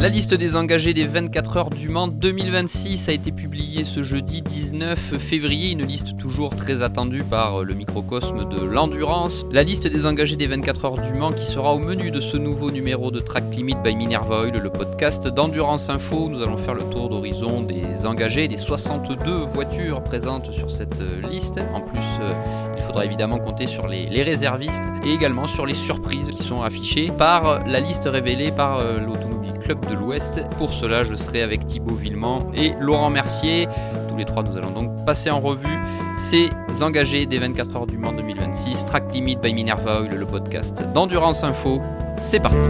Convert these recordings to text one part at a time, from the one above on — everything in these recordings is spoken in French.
La liste des engagés des 24 heures du Mans 2026 a été publiée ce jeudi 19 février, une liste toujours très attendue par le microcosme de l'endurance. La liste des engagés des 24 heures du Mans qui sera au menu de ce nouveau numéro de Track Limit by Minerva Oil, le podcast d'Endurance Info. Nous allons faire le tour d'horizon des engagés, des 62 voitures présentes sur cette liste. En plus, il faudra évidemment compter sur les réservistes et également sur les surprises qui sont affichées par la liste révélée par l'Automobile Club de l'Ouest. Pour cela, je serai avec Thibaut Villemont et Laurent Mercier. Tous les trois, nous allons donc passer en revue ces engagés des 24 heures du Mans 2026. Track Limit by Minerva Oil, le podcast d'Endurance Info. C'est parti.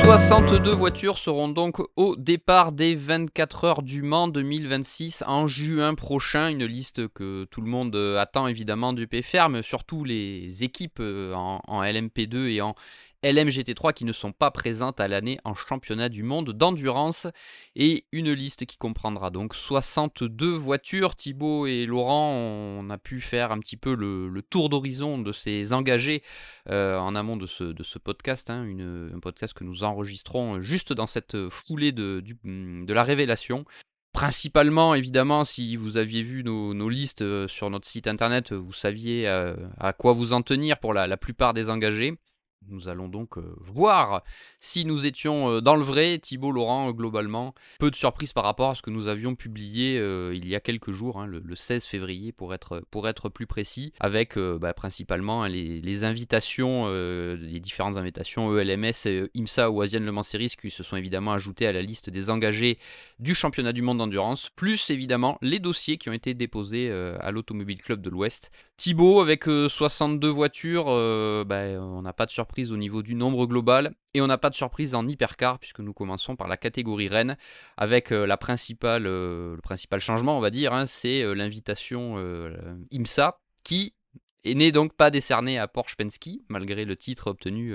62 voitures seront donc au départ des 24 heures du Mans 2026 en juin prochain. Une liste que tout le monde attend évidemment du PFR, mais surtout les équipes en LMP2 et en LMGT3 qui ne sont pas présentes à l'année en championnat du monde d'endurance, et une liste qui comprendra donc 62 voitures. Thibaut et Laurent, on a pu faire un petit peu le tour d'horizon de ces engagés en amont de ce podcast, un podcast que nous enregistrons juste dans cette foulée de la révélation. Principalement, évidemment, si vous aviez vu nos listes sur notre site internet, vous saviez à quoi vous en tenir pour la plupart des engagés. Nous allons donc voir si nous étions dans le vrai. Thibaut, Laurent, globalement, peu de surprises par rapport à ce que nous avions publié il y a quelques jours, le 16 février pour être plus précis, avec principalement les invitations, les différentes invitations ELMS, IMSA ou Asian Le Mans Series qui se sont évidemment ajoutées à la liste des engagés du championnat du monde d'endurance, plus évidemment les dossiers qui ont été déposés à l'Automobile Club de l'Ouest. Thibaut, avec 62 voitures, on n'a pas de surprise au niveau du nombre global, et on n'a pas de surprise en hypercar puisque nous commençons par la catégorie Rennes avec le principal changement, on va dire, c'est l'invitation IMSA qui n'est donc pas décernée à Porsche Penske malgré le titre obtenu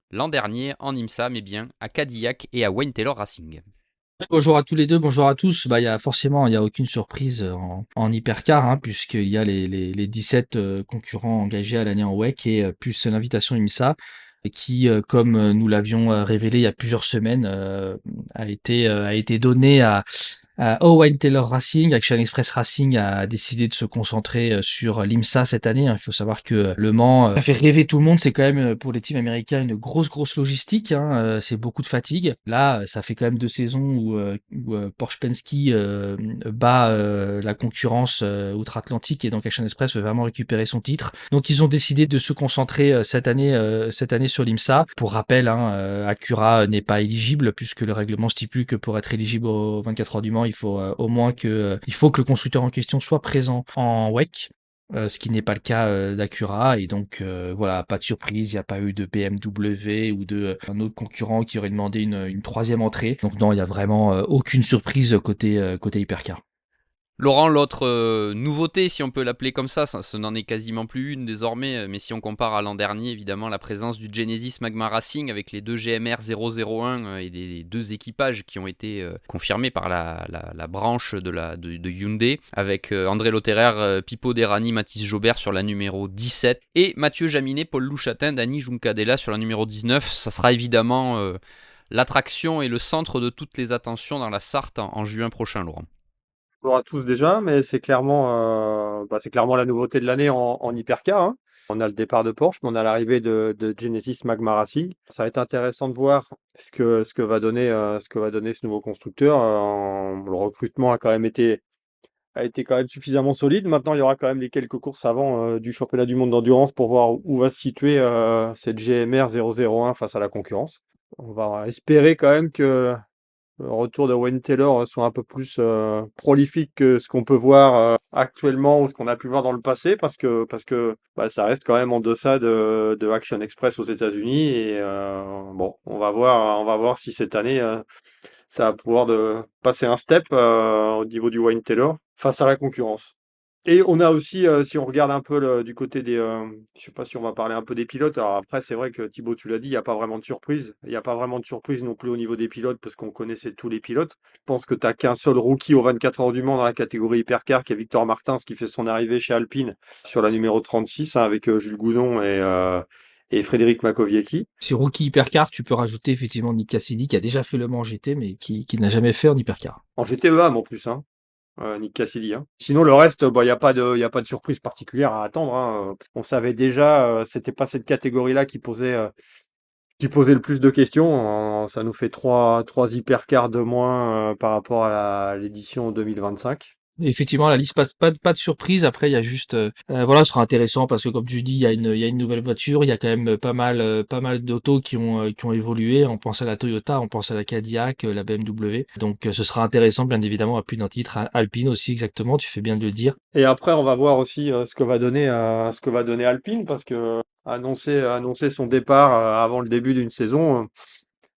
l'an dernier en IMSA, mais bien à Cadillac et à Wayne Taylor Racing. Bonjour à tous les deux, bonjour à tous. Il y a aucune surprise en hypercar, puisqu'il y a les 17 concurrents engagés à l'année en WEC et plus l'invitation IMSA qui, comme nous l'avions révélé il y a plusieurs semaines, a été donnée à Wayne Taylor Racing. Action Express Racing a décidé de se concentrer sur l'IMSA cette année. Il faut savoir que Le Mans, ça fait rêver tout le monde. C'est quand même pour les teams américains une grosse logistique. C'est beaucoup de fatigue. Là, ça fait quand même 2 saisons où Porsche Penske bat la concurrence outre-Atlantique, et donc Action Express veut vraiment récupérer son titre. Donc ils ont décidé de se concentrer cette année sur l'IMSA. Pour rappel, Acura n'est pas éligible puisque le règlement stipule que pour être éligible aux 24 heures du Mans, il faut il faut que le constructeur en question soit présent en WEC. Ce qui n'est pas le cas d'Acura, et donc voilà, pas de surprise, il n'y a pas eu de BMW ou de un autre concurrent qui aurait demandé une troisième entrée. Donc non, il n'y a vraiment aucune surprise côté hypercar. Laurent, l'autre nouveauté, si on peut l'appeler comme ça, ce n'en est quasiment plus une désormais, mais si on compare à l'an dernier, évidemment, la présence du Genesis Magma Racing avec les deux GMR 001 et les deux équipages qui ont été confirmés par la branche de Hyundai, avec André Lotterer, Pipo Derani, Mathis Jobert sur la numéro 17, et Mathieu Jaminet, Paul Louchatin, Dani Juncadella sur la numéro 19. Ça sera évidemment l'attraction et le centre de toutes les attentions dans la Sarthe en juin prochain, Laurent. Bonjour à tous déjà, mais c'est clairement la nouveauté de l'année en hypercar, hein. On a le départ de Porsche, mais on a l'arrivée de Genesis Magma Racing. Ça va être intéressant de voir ce que va donner ce nouveau constructeur. Le recrutement a été quand même suffisamment solide. Maintenant, il y aura quand même les quelques courses avant du championnat du monde d'endurance pour voir où va se situer cette GMR 001 face à la concurrence. On va espérer quand même que le retour de Wayne Taylor soit un peu plus prolifique que ce qu'on peut voir actuellement ou ce qu'on a pu voir dans le passé, parce que ça reste quand même en deçà de Action Express aux États-Unis, et bon, on va voir si cette année ça va pouvoir passer un step au niveau du Wayne Taylor face à la concurrence. Et on a aussi, si on regarde un peu du côté des, je sais pas si on va parler un peu des pilotes. Alors après, c'est vrai que Thibaut, tu l'as dit, il n'y a pas vraiment de surprise. Il n'y a pas vraiment de surprise non plus au niveau des pilotes parce qu'on connaissait tous les pilotes. Je pense que tu n'as qu'un seul rookie aux 24 heures du Mans dans la catégorie hypercar, qui est Victor Martins, qui fait son arrivée chez Alpine sur la numéro 36, avec Jules Goudon et Frédéric Makowiecki. Si rookie hypercar, tu peux rajouter effectivement Nick Cassidy qui a déjà fait le Mans GT, mais qui n'a jamais fait en hypercar. En GTEA en plus, hein, Nick Cassidy. Hein. Sinon, le reste, bah, y a pas de surprise particulière à attendre. Hein. On savait déjà, c'était pas cette catégorie-là qui posait le plus de questions. Ça nous fait trois hypercars de moins par rapport à l'édition 2025. Effectivement, la liste, pas de surprise. Après, il y a juste, voilà, ce sera intéressant parce que comme tu dis, il y a une nouvelle voiture, il y a quand même pas mal d'autos qui ont évolué. On pense à la Toyota, on pense à la Cadillac, la BMW. Donc, ce sera intéressant, bien évidemment, à plus d'un titre. Alpine aussi, exactement. Tu fais bien de le dire. Et après, on va voir aussi ce que va donner Alpine, parce que annoncer son départ avant le début d'une saison,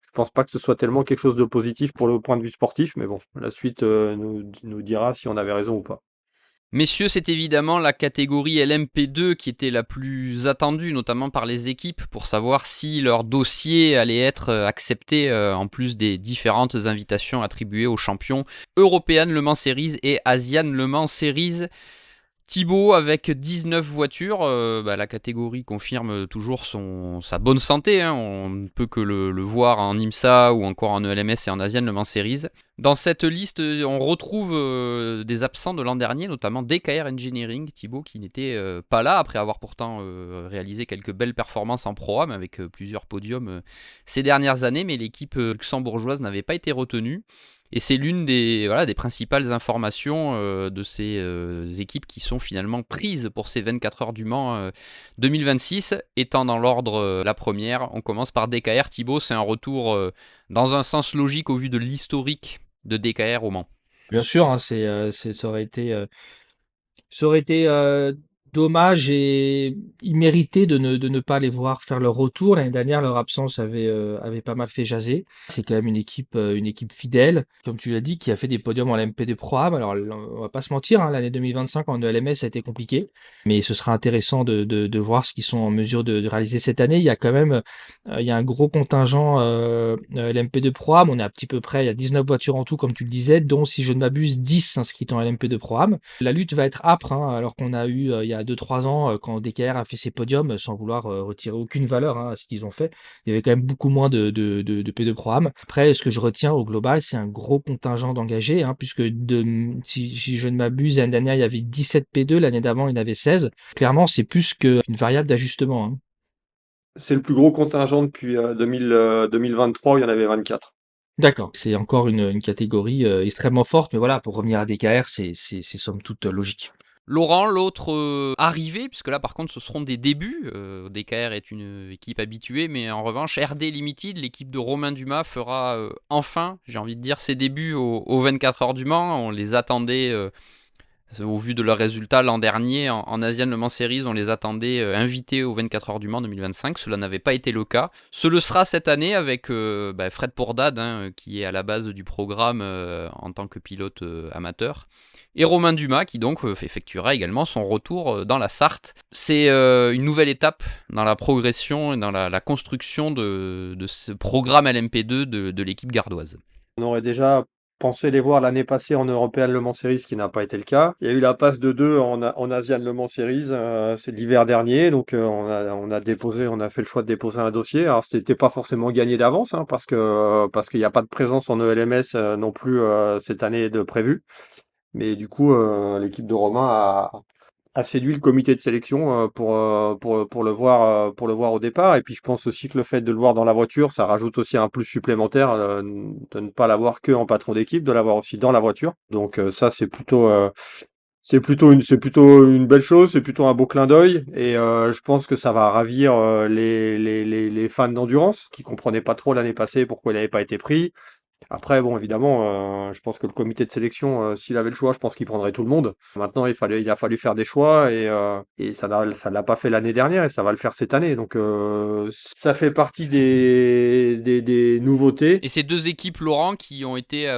je pense pas que ce soit tellement quelque chose de positif pour le point de vue sportif, mais bon, la suite nous dira si on avait raison ou pas. Messieurs, c'est évidemment la catégorie LMP2 qui était la plus attendue, notamment par les équipes, pour savoir si leur dossier allait être accepté, en plus des différentes invitations attribuées aux champions European Le Mans Series et Asian Le Mans Series. Thibaut avec 19 voitures, la catégorie confirme toujours sa bonne santé, hein. On ne peut que le voir en IMSA ou encore en ELMS et en Asian Le Mans Series. Dans cette liste, on retrouve des absents de l'an dernier, notamment DKR Engineering, Thibaut qui n'était pas là après avoir pourtant réalisé quelques belles performances en Pro-Am avec plusieurs podiums ces dernières années, mais l'équipe luxembourgeoise n'avait pas été retenue. Et c'est l'une des principales informations de ces équipes qui sont finalement prises pour ces 24 heures du Mans 2026. Étant dans l'ordre la première, on commence par DKR. Thibaut, c'est un retour dans un sens logique au vu de l'historique de DKR au Mans. Bien sûr, hein, ça aurait été dommage et immérité de ne pas les voir faire leur retour. L'année dernière, leur absence avait pas mal fait jaser. C'est quand même une équipe fidèle, comme tu l'as dit, qui a fait des podiums en LMP2 Pro-Am. Alors, on va pas se mentir, hein, l'année 2025 en ELMS a été compliqué, mais ce sera intéressant de voir ce qu'ils sont en mesure de réaliser cette année. Il y a quand même il y a un gros contingent LMP2 Pro-Am. On est à petit peu près, il y a 19 voitures en tout, comme tu le disais, dont, si je ne m'abuse, 10 inscrites en LMP2 Pro-Am. La lutte va être âpre, hein, alors qu'on a eu il y a 2-3 ans, quand DKR a fait ses podiums, sans vouloir retirer aucune valeur à ce qu'ils ont fait, il y avait quand même beaucoup moins de P2 Pro-Am. Après, ce que je retiens au global, c'est un gros contingent d'engagés, hein, puisque si je ne m'abuse, l'année dernière, il y avait 17 P2, l'année d'avant, il y en avait 16. Clairement, c'est plus qu'une variable d'ajustement. Hein. C'est le plus gros contingent depuis 2023 où il y en avait 24. D'accord, c'est encore une catégorie extrêmement forte, mais voilà, pour revenir à DKR, c'est somme toute logique. Laurent, l'autre arrivé, puisque là par contre ce seront des débuts. DKR est une équipe habituée, mais en revanche RD Limited, l'équipe de Romain Dumas, fera enfin, j'ai envie de dire, ses débuts aux 24 heures du Mans. On les attendait, au vu de leurs résultats l'an dernier en Asian Le Mans Series, on les attendait invités aux 24 heures du Mans 2025. Cela n'avait pas été le cas. Ce le sera cette année avec Fred Pourdade, hein, qui est à la base du programme en tant que pilote amateur. Et Romain Dumas qui donc effectuera également son retour dans la Sarthe. C'est une nouvelle étape dans la progression et dans la construction de ce programme LMP2 de l'équipe gardoise. On aurait déjà pensé les voir l'année passée en European Le Mans Series, ce qui n'a pas été le cas. Il y a eu la passe de 2 en Asian Le Mans Series, c'est l'hiver dernier, donc on a fait le choix de déposer un dossier. Alors c'était pas forcément gagné d'avance, hein, parce qu'il n'y a pas de présence en ELMS non plus cette année de prévu. Mais du coup, l'équipe de Romain a séduit le comité de sélection pour le voir au départ. Et puis je pense aussi que le fait de le voir dans la voiture, ça rajoute aussi un plus supplémentaire de ne pas l'avoir que en patron d'équipe, de l'avoir aussi dans la voiture. Donc ça, c'est plutôt une belle chose, c'est plutôt un beau clin d'œil. Et je pense que ça va ravir les fans d'endurance qui comprenaient pas trop l'année passée pourquoi il n'avait pas été pris. Après, bon, évidemment, je pense que le comité de sélection, s'il avait le choix, je pense qu'il prendrait tout le monde. Maintenant, il a fallu faire des choix et ça l'a pas fait l'année dernière et ça va le faire cette année. Donc, ça fait partie des nouveautés. Et ces deux équipes, Laurent, qui ont été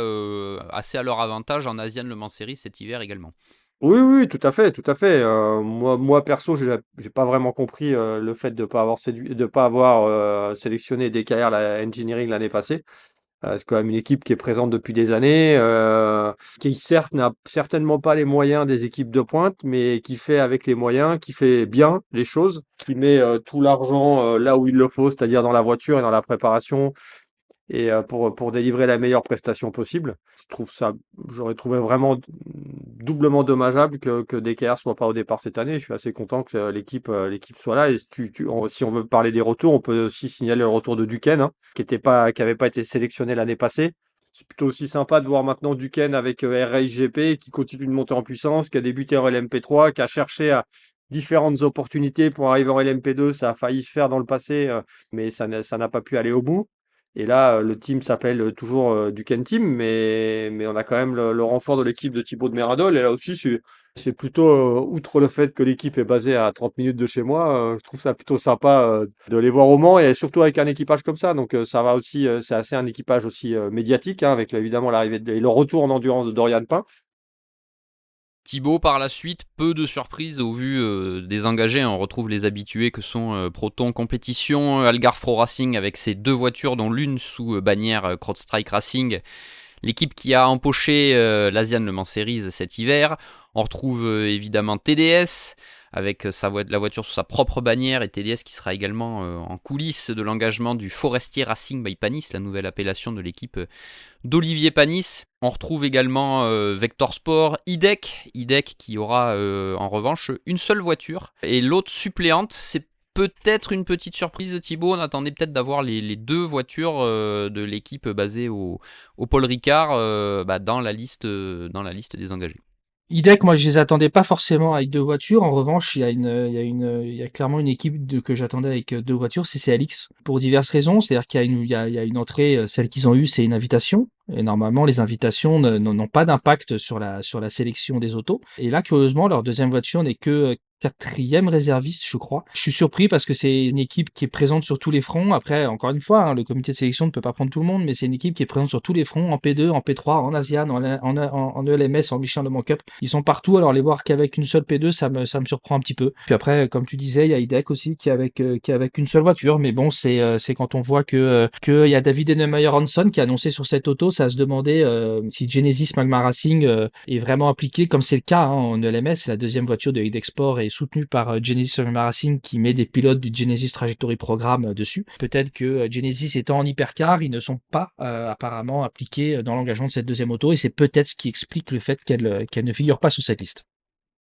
assez à leur avantage en Asian Le Mans Series cet hiver également. Oui, oui, tout à fait, tout à fait. Moi, perso, j'ai pas vraiment compris le fait de pas avoir sélectionné DKR Engineering l'année passée. C'est quand même une équipe qui est présente depuis des années, qui certes n'a certainement pas les moyens des équipes de pointe, mais qui fait avec les moyens, qui fait bien les choses, qui met tout l'argent là où il le faut, c'est-à-dire dans la voiture et dans la préparation, et pour délivrer la meilleure prestation possible. J'aurais trouvé vraiment doublement dommageable que DKR soit pas au départ cette année. Je suis assez content que l'équipe soit là. Et si on veut parler des retours, on peut aussi signaler le retour de Duquesne, hein, qui avait pas été sélectionné l'année passée. C'est plutôt aussi sympa de voir maintenant Duquesne avec RIGP qui continue de monter en puissance, qui a débuté en LMP3, qui a cherché à différentes opportunités pour arriver en LMP2. Ça a failli se faire dans le passé, mais ça n'a pas pu aller au bout. Et là, le team s'appelle toujours Duquesne Team, mais on a quand même le renfort de l'équipe de Thibaut de Méradol. Et là aussi, c'est plutôt, outre le fait que l'équipe est basée à 30 minutes de chez moi, je trouve ça plutôt sympa de les voir au Mans, et surtout avec un équipage comme ça. Donc ça va aussi, c'est assez un équipage aussi médiatique, hein, avec évidemment l'arrivée et le retour en endurance de Dorian Pain. Thibaut, par la suite, peu de surprises au vu des engagés. On retrouve les habitués que sont Proton Compétition, Algarve Pro Racing avec ses 2 voitures, dont l'une sous bannière CrowdStrike Racing. L'équipe qui a empoché l'Asian Le Mans Series cet hiver. On retrouve évidemment TDS avec la voiture sous sa propre bannière, et TDS qui sera également en coulisses de l'engagement du Forestier Racing by Panis, la nouvelle appellation de l'équipe d'Olivier Panis. On retrouve également Vector Sport, IDEC qui aura en revanche une seule voiture, et l'autre suppléante. C'est peut-être une petite surprise, Thibaut. On attendait peut-être d'avoir les 2 voitures de l'équipe basée au Paul Ricard dans la liste des engagés. IDEC, moi, je les attendais pas forcément avec 2 voitures. En revanche, il y a clairement une équipe que j'attendais avec 2 voitures, c'est CLX, pour diverses raisons. C'est-à-dire qu'il y a une entrée, celle qu'ils ont eue, c'est une invitation. Et normalement, les invitations n'ont pas d'impact sur la sélection des autos. Et là, curieusement, leur deuxième voiture n'est que 4e réserviste, je crois. Je suis surpris parce que c'est une équipe qui est présente sur tous les fronts. Après, encore une fois, hein, le comité de sélection ne peut pas prendre tout le monde, mais c'est une équipe qui est présente sur tous les fronts, en P2, en P3, en ASIAN, en ELMS, en Michelin Le Mans Cup. Ils sont partout, alors les voir qu'avec une seule P2, ça me surprend un petit peu. Puis après, comme tu disais, il y a IDEC aussi qui est avec une seule voiture, mais bon, c'est quand on voit que il y a David Ennemeyer Hanson qui a annoncé sur cette auto, ça se demandait si Genesis Magma Racing est vraiment impliqué, comme c'est le cas, hein, en ELMS. La deuxième voiture de IDEC Sport est soutenue par Genesis Magma Racing, qui met des pilotes du Genesis Trajectory Programme dessus. Peut-être que Genesis étant en hypercar, ils ne sont pas apparemment impliqués dans l'engagement de cette deuxième auto, et c'est peut-être ce qui explique le fait qu'elle ne figure pas sur cette liste.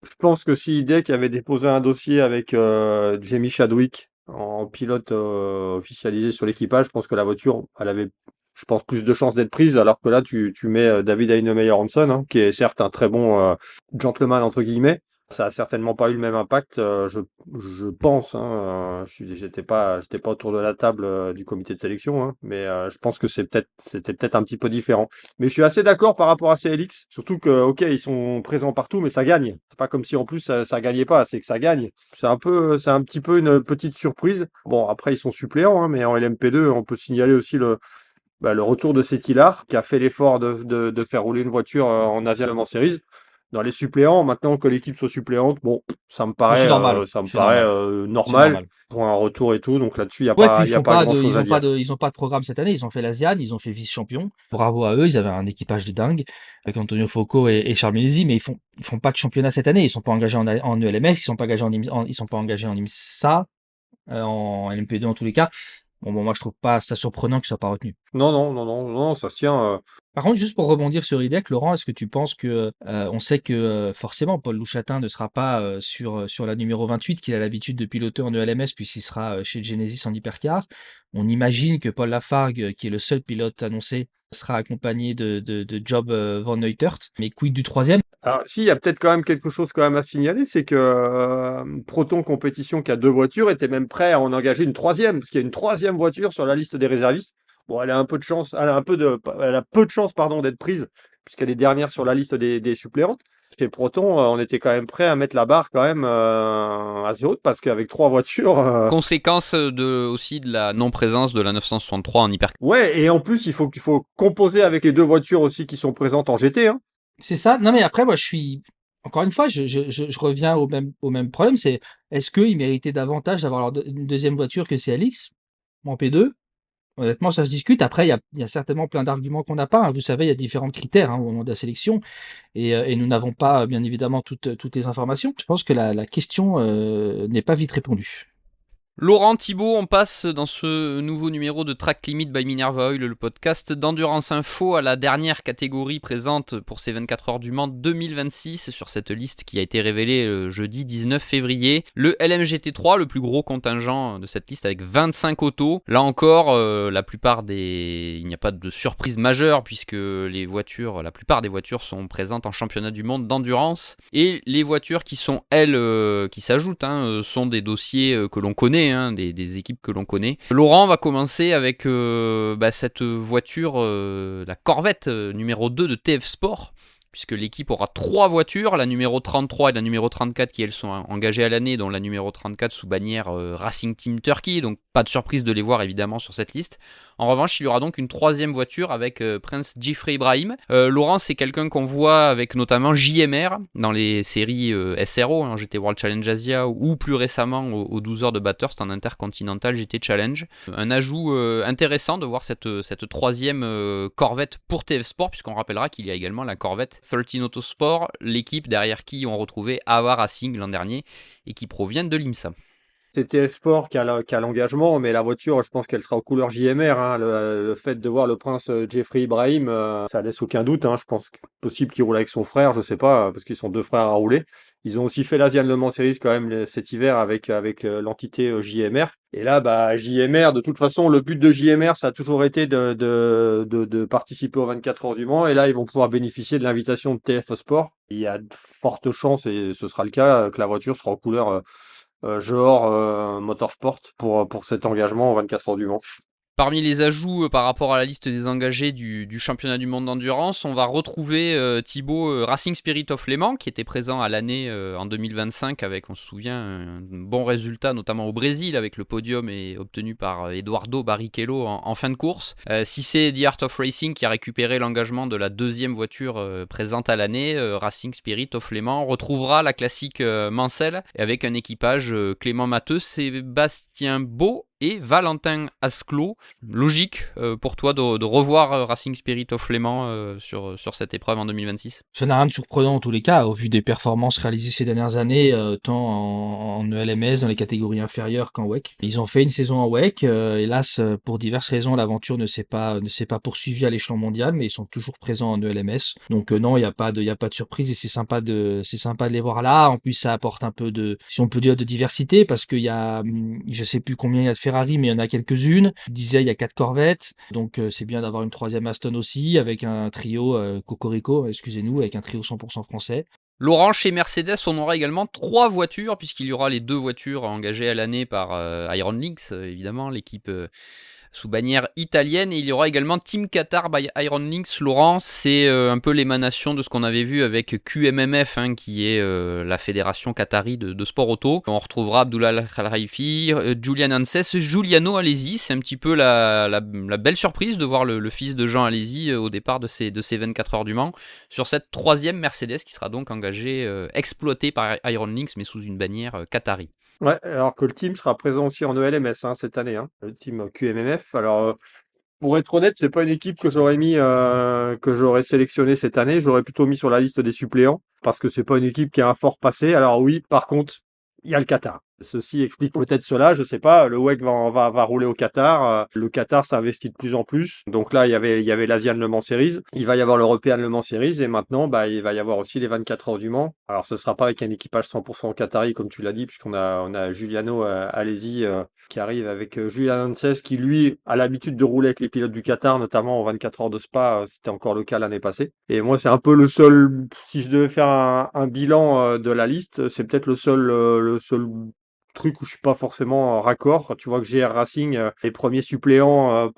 Je pense que si IDEC avait déposé un dossier avec Jamie Chadwick en pilote officialisé sur l'équipage, je pense que la voiture, elle avait, je pense, plus de chances d'être prise, alors que là, tu mets David Heinemeier Hansson, hein, qui est certes un très bon gentleman, entre guillemets. Ça a certainement pas eu le même impact, je pense, hein, j'étais pas autour de la table du comité de sélection, hein, mais je pense que c'était peut-être un petit peu différent. Mais je suis assez d'accord par rapport à CLX, surtout que, ok, ils sont présents partout, mais ça gagne. C'est pas comme si en plus ça gagnait pas, c'est que ça gagne. C'est un petit peu une petite surprise. Bon, après ils sont suppléants, hein, mais en LMP2, on peut signaler aussi le retour de Cetilar, qui a fait l'effort de faire rouler une voiture en Asia Le Mans Series. Dans les suppléants, maintenant que l'équipe soit suppléante, bon, C'est normal, c'est normal, c'est normal normal. pour un retour et tout. Donc là-dessus, Ouais, puis il y a pas grand-chose à dire. ils ont pas de programme cette année. Ils ont fait l'Asian, ils ont fait vice-champion. Bravo à eux, ils avaient un équipage de dingue avec Antonio Foucault et Charles Milesi, mais ils font pas de championnat cette année. Ils sont pas engagés en ELMS, ils sont pas engagés ils sont pas engagés en IMSA, en LMP2 en tous les cas. Bon, moi je trouve pas ça surprenant qu'ils soient pas retenus. Non, non, non, non, non, ça se tient. Par contre, juste pour rebondir sur IDEC, Laurent, est-ce que tu penses que, on sait que forcément Paul Louchatin ne sera pas sur la numéro 28 qu'il a l'habitude de piloter en ELMS puisqu'il sera chez Genesis en hypercar. On imagine que Paul Lafargue, qui est le seul pilote annoncé, sera accompagné de Job Van Neutert. Mais quid du troisième? Alors, si, il y a peut-être quand même quelque chose quand même à signaler, c'est que Proton Compétition, qui a 2 voitures, était même prêt à en engager une troisième, parce qu'il y a une troisième voiture sur la liste des réservistes. Bon, elle a un peu de chance, elle a peu de chance, pardon, d'être prise, puisqu'elle est dernière sur la liste des suppléantes. Chez Proton, on était quand même prêt à mettre la barre quand même assez haute, parce qu'avec 3 voitures, Conséquence aussi de la non-présence de la 963 en hyper. ouais, et en plus, il faut composer avec les 2 voitures aussi qui sont présentes en GT, hein. C'est ça. Non, mais après, moi, encore une fois, je reviens au même problème. Est-ce qu'ils méritaient davantage d'avoir une deuxième voiture que CLX en P2? Honnêtement, ça se discute. Après, il y a certainement plein d'arguments qu'on n'a pas, hein. Vous savez, il y a différents critères, hein, au moment de la sélection et nous n'avons pas, bien évidemment, toutes les informations. Je pense que la question n'est pas vite répondue. Laurent Thibault, on passe dans ce nouveau numéro de Track Limit by Minerva Oil, le podcast d'Endurance Info, à la dernière catégorie présente pour ces 24 heures du Mans 2026 sur cette liste qui a été révélée jeudi 19 février. Le LMGT3, le plus gros contingent de cette liste avec 25 autos. Là encore, il n'y a pas de surprise majeure puisque la plupart des voitures sont présentes en championnat du monde d'endurance. Et les voitures qui sont, qui s'ajoutent, sont des dossiers que l'on connaît, des équipes que l'on connaît. Laurent va commencer avec cette voiture, la Corvette numéro 2 de TF Sport, puisque l'équipe aura 3 voitures, la numéro 33 et la numéro 34 qui elles sont engagées à l'année, dont la numéro 34 sous bannière Racing Team Turkey, donc pas de surprise de les voir évidemment sur cette liste. En revanche, il y aura donc une troisième voiture avec Prince Jeffrey Ibrahim. Laurent, c'est quelqu'un qu'on voit avec notamment JMR dans les séries SRO, GT World Challenge Asia, ou plus récemment aux 12 heures de Bathurst en Intercontinental GT Challenge. Un ajout intéressant de voir cette troisième Corvette pour TF Sport, puisqu'on rappellera qu'il y a également la Corvette 13 Autosport, l'équipe derrière qui on retrouvait Ava Racing l'an dernier et qui provient de l'IMSA. C'est TF Sport qui a l'engagement, mais la voiture, je pense qu'elle sera aux couleurs JMR, hein. Le fait de voir le prince Jeffrey Ibrahim, ça laisse aucun doute, hein. Je pense que possible qu'il roule avec son frère, je sais pas, parce qu'ils sont 2 frères à rouler. Ils ont aussi fait l'Asian Le Mans Series quand même cet hiver avec l'entité JMR. Et là, JMR, de toute façon, le but de JMR, ça a toujours été de participer aux 24 heures du Mans. Et là, ils vont pouvoir bénéficier de l'invitation de TF Sport. Il y a de fortes chances, et ce sera le cas, que la voiture sera aux couleurs Johor Motorsport pour cet engagement en 24 heures du Mans. Parmi les ajouts par rapport à la liste des engagés du championnat du monde d'endurance, on va retrouver Thibaut Racing Spirit of Le Mans qui était présent à l'année en 2025 avec, on se souvient, un bon résultat notamment au Brésil avec le podium obtenu par Eduardo Barrichello en fin de course. Si c'est The Art of Racing qui a récupéré l'engagement de la deuxième voiture présente à l'année, Racing Spirit of Le Mans retrouvera la classique Mansell avec un équipage Clément Matteux, Sébastien Beau et Valentin Asclot. Logique pour toi de revoir Racing Spirit of Le Mans sur cette épreuve en 2026? Ça n'a rien de surprenant en tous les cas, au vu des performances réalisées ces dernières années, tant en ELMS, dans les catégories inférieures qu'en WEC. Ils ont fait une saison en WEC, hélas, pour diverses raisons, l'aventure ne s'est pas poursuivie à l'échelon mondial, mais ils sont toujours présents en ELMS. Donc non, il y a pas de surprise et c'est sympa de les voir là. En plus, ça apporte un peu de, si on peut dire, de diversité, parce qu'il y a, je sais plus combien il y a de Ferrari, mais il y en a quelques-unes. Je disais, il y a 4 Corvettes, donc c'est bien d'avoir une troisième Aston aussi, avec un trio Cocorico, excusez-nous, avec un trio 100% français. Laurent, chez Mercedes, on aura également 3 voitures, puisqu'il y aura les 2 voitures engagées à l'année par Iron Lynx, évidemment, l'équipe sous bannière italienne. Et il y aura également Team Qatar by Iron Lynx. Laurent, c'est un peu l'émanation de ce qu'on avait vu avec QMMF, qui est la fédération qatari de sport auto. On retrouvera Abdullah Al-Khalaifi, Julian Hanses, Giuliano Alesi. C'est un petit peu la belle surprise de voir le fils de Jean Alesi au départ de ces 24 heures du Mans sur cette troisième Mercedes qui sera donc engagée, exploitée par Iron Lynx, mais sous une bannière qatari. Ouais, alors que le team sera présent aussi en ELMS cette année, le team QMMF. Alors, pour être honnête, c'est pas une équipe que j'aurais sélectionné cette année. J'aurais plutôt mis sur la liste des suppléants parce que c'est pas une équipe qui a un fort passé. Alors oui, par contre, il y a le Qatar. Ceci explique peut-être cela, je sais pas. Le WEC va rouler au Qatar. Le Qatar s'investit de plus en plus. Donc là, il y avait l'Asian Le Mans Series. Il va y avoir l'European Le Mans Series. Et maintenant, il va y avoir aussi les 24 heures du Mans. Alors, ce sera pas avec un équipage 100% qatari, comme tu l'as dit, puisqu'on a Giuliano Alesi qui arrive avec Julian Hanses, qui lui a l'habitude de rouler avec les pilotes du Qatar, notamment en 24 heures de Spa. C'était encore le cas l'année passée. Et moi, c'est un peu le seul, si je devais faire un bilan de la liste, c'est peut-être le seul truc où je suis pas forcément raccord. Tu vois que GR Racing est premier suppléant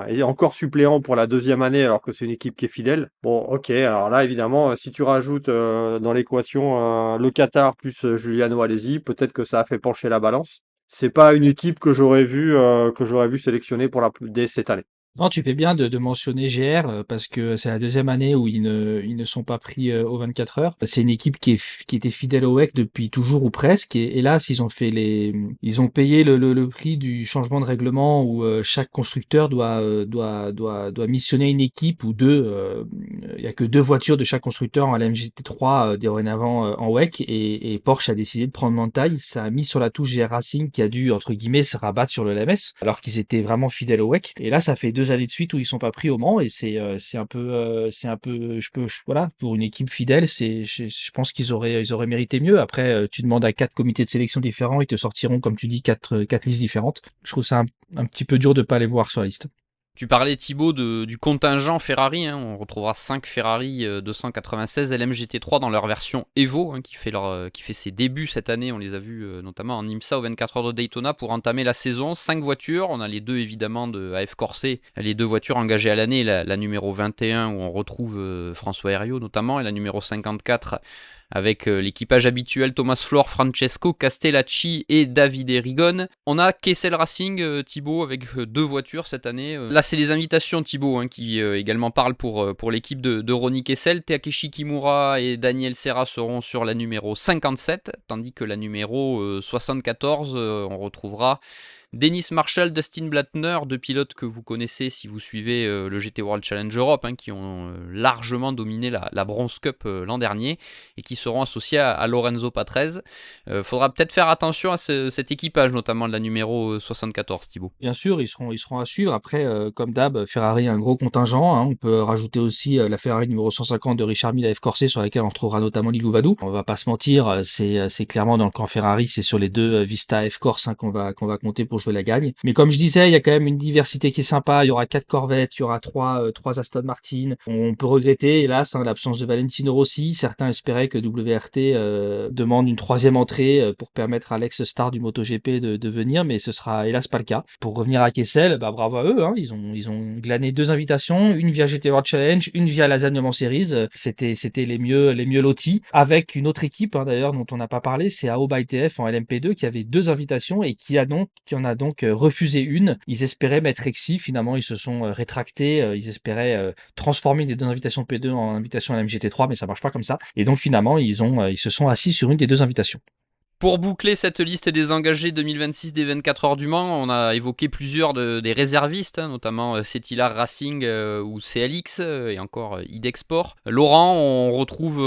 est encore suppléant pour la deuxième année alors que c'est une équipe qui est fidèle. Bon, ok. Alors là, évidemment, si tu rajoutes dans l'équation le Qatar plus Giuliano Alesi, peut-être que ça a fait pencher la balance. C'est pas une équipe que j'aurais vu sélectionner dès cette année. Non, tu fais bien de mentionner GR parce que c'est la deuxième année où ils ne sont pas pris aux 24 heures. C'est une équipe qui était fidèle au WEC depuis toujours ou presque. Et hélas, ils ont payé le prix du changement de règlement où chaque constructeur doit missionner une équipe ou deux. Il y a que deux voitures de chaque constructeur en LMGT3 dorénavant en WEC et Porsche a décidé de prendre Mantaille. Ça a mis sur la touche GR Racing qui a dû entre guillemets se rabattre sur le LMS alors qu'ils étaient vraiment fidèles au WEC. Et là, ça fait 2 années de suite où ils sont pas pris au Mans et c'est un peu voilà, pour une équipe fidèle, je pense ils auraient mérité mieux. Après, tu demandes à 4 comités de sélection différents, ils te sortiront comme tu dis quatre listes différentes. Je trouve ça un petit peu dur de pas les voir sur la liste. Tu parlais Thibaut du contingent Ferrari, hein. On retrouvera 5 Ferrari 296 LMGT3 dans leur version Evo, hein, qui fait ses débuts cette année. On les a vus notamment en IMSA aux 24 heures de Daytona pour entamer la saison. 5 voitures, on a les deux évidemment de AF Corse, les deux voitures engagées à l'année, la numéro 21 où on retrouve François Herriot notamment et la numéro 54 avec l'équipage habituel Thomas Flor, Francesco Castellacci et Davide Rigone. On a Kessel Racing, Thibaut, avec 2 voitures cette année. Là, c'est les invitations, Thibaut, hein, qui également parlent pour l'équipe de Ronnie Kessel. Takeshi Kimura et Daniel Serra seront sur la numéro 57, tandis que la numéro 74, on retrouvera Dennis Marshall, Dustin Blattner, deux pilotes que vous connaissez si vous suivez le GT World Challenge Europe, hein, qui ont largement dominé la Bronze Cup l'an dernier et qui seront associés à Lorenzo Patrese. Faudra peut-être faire attention à cet équipage, notamment de la numéro 74, Thibaut. Bien sûr, ils seront à suivre. Après, comme d'hab, Ferrari a un gros contingent, hein. On peut rajouter aussi la Ferrari numéro 150 de Richard Mille à F Corse, sur laquelle on retrouvera notamment Lilou Vadou. On va pas se mentir, c'est clairement dans le camp Ferrari, c'est sur les deux Vista F Corse, hein, qu'on va compter pour jouer la gagne. Mais comme je disais, il y a quand même une diversité qui est sympa. Il y aura 4 Corvettes, il y aura trois Aston Martin. On peut regretter, hélas, hein, l'absence de Valentino Rossi. Certains espéraient que WRT demande une troisième entrée pour permettre à l'ex-star du MotoGP de venir, mais ce sera hélas pas le cas. Pour revenir à Kessel, bah bravo à eux, hein. Ils ont glané 2 invitations, une via GT World Challenge, une via la Le Mans Series. C'était les mieux lotis, avec une autre équipe, hein, d'ailleurs, dont on n'a pas parlé, c'est Aoba ITF en LMP2, qui avait 2 invitations et qui en a donc refusé une. Ils espéraient mettre Rexy, finalement ils se sont rétractés, ils espéraient transformer les 2 invitations P2 en invitations à la MGT3, mais ça marche pas comme ça. Et donc finalement ils se sont assis sur une des 2 invitations. Pour boucler cette liste des engagés 2026 des 24 heures du Mans, on a évoqué plusieurs des réservistes, hein, notamment Cetilar Racing ou CLX et encore Idexport. Laurent, on retrouve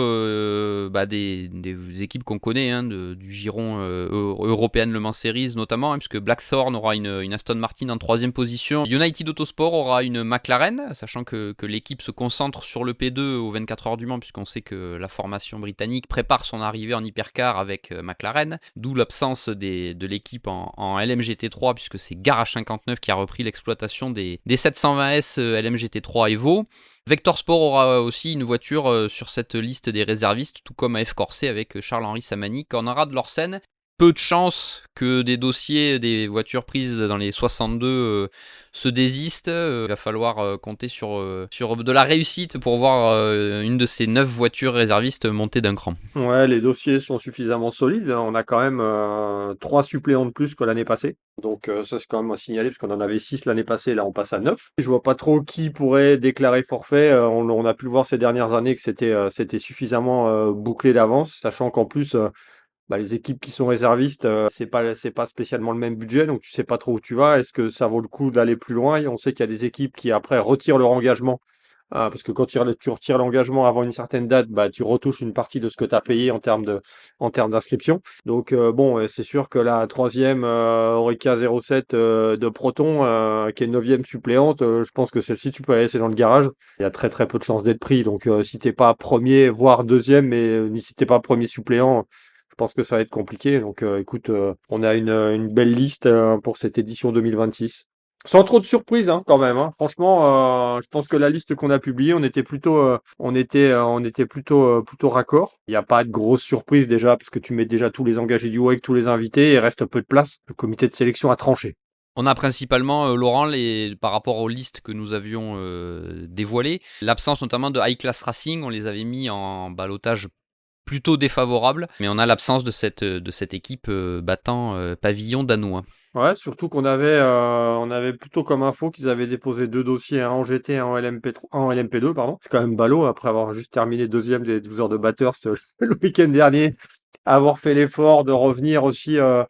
des équipes qu'on connaît, hein, du giron européen Le Mans Series notamment, hein, puisque Blackthorn aura une Aston Martin en 3e position. United Autosport aura une McLaren, sachant que l'équipe se concentre sur le P2 aux 24 heures du Mans, puisqu'on sait que la formation britannique prépare son arrivée en hypercar avec McLaren. D'où l'absence de l'équipe en LMGT3 puisque c'est Garage 59 qui a repris l'exploitation des 720S LMGT3 Evo. Vector Sport aura aussi une voiture sur cette liste des réservistes, tout comme AF Corse avec Charles-Henri Samani, Conrad Lorsen. Peu de chance que des dossiers, des voitures prises dans les 62 se désistent. Il va falloir compter sur de la réussite pour voir une de ces 9 voitures réservistes monter d'un cran. Ouais, les dossiers sont suffisamment solides, hein. On a quand même 3 suppléants de plus que l'année passée. Donc ça, c'est quand même à signaler, parce qu'on en avait 6 l'année passée, là on passe à 9. Je vois pas trop qui pourrait déclarer forfait. On a pu le voir ces dernières années que c'était suffisamment bouclé d'avance, sachant qu'en plus, les équipes qui sont réservistes, c'est pas spécialement le même budget, donc tu sais pas trop où tu vas. Est-ce que ça vaut le coup d'aller plus loin? Et on sait qu'il y a des équipes qui après retirent leur engagement, parce que quand tu retires l'engagement avant une certaine date, tu retouches une partie de ce que tu as payé en termes d'inscription. Donc c'est sûr que la troisième Orica 07 de Proton, qui est 9e suppléante, je pense que celle-ci tu peux la laisser dans le garage. Il y a très très peu de chances d'être pris. Donc si t'es pas premier, voire deuxième, mais si t'es pas premier suppléant, je pense que ça va être compliqué. Donc écoute, on a une belle liste pour cette édition 2026. Sans trop de surprises, hein, quand même, hein. Franchement, je pense que la liste qu'on a publiée, on était plutôt raccord. Il n'y a pas de grosses surprises déjà, parce que tu mets déjà tous les engagés du WEC, tous les invités, et il reste peu de place. Le comité de sélection a tranché. On a principalement, Laurent, par rapport aux listes que nous avions dévoilées, l'absence notamment de High Class Racing, on les avait mis en ballottage plutôt défavorable, mais on a l'absence de cette équipe battant pavillon danois. Ouais, surtout on avait plutôt comme info qu'ils avaient déposé 2 dossiers, un en GT et un en LMP3, un en LMP2, pardon. C'est quand même ballot après avoir juste terminé deuxième des 12 heures de Bathurst le week-end dernier, avoir fait l'effort de revenir aussi en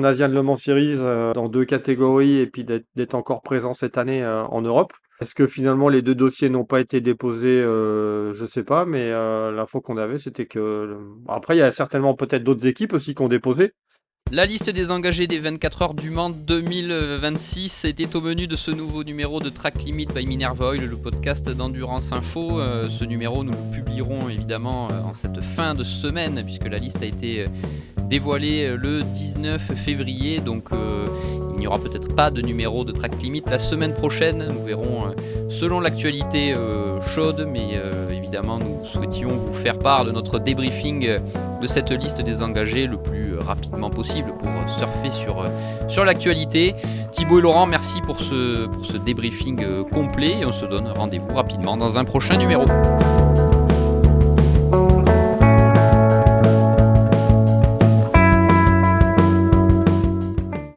Asian Le Mans Series dans 2 catégories et puis d'être encore présent cette année en Europe. Est-ce que finalement les 2 dossiers n'ont pas été déposés? Je sais pas, mais l'info qu'on avait, c'était que après il y a certainement peut-être d'autres équipes aussi qui ont déposé. La liste des engagés des 24 heures du Mans 2026 était au menu de ce nouveau numéro de Track Limit by Minerva Oil, le podcast d'Endurance Info. Ce numéro, nous le publierons évidemment en cette fin de semaine, puisque la liste a été dévoilée le 19 février, donc il n'y aura peut-être pas de numéro de Track Limit la semaine prochaine. Nous verrons selon l'actualité chaude, mais évidemment nous souhaitions vous faire part de notre débriefing de cette liste des engagés le plus rapidement possible pour surfer sur l'actualité. Thibaut et Laurent, merci pour ce débriefing complet et on se donne rendez-vous rapidement dans un prochain numéro.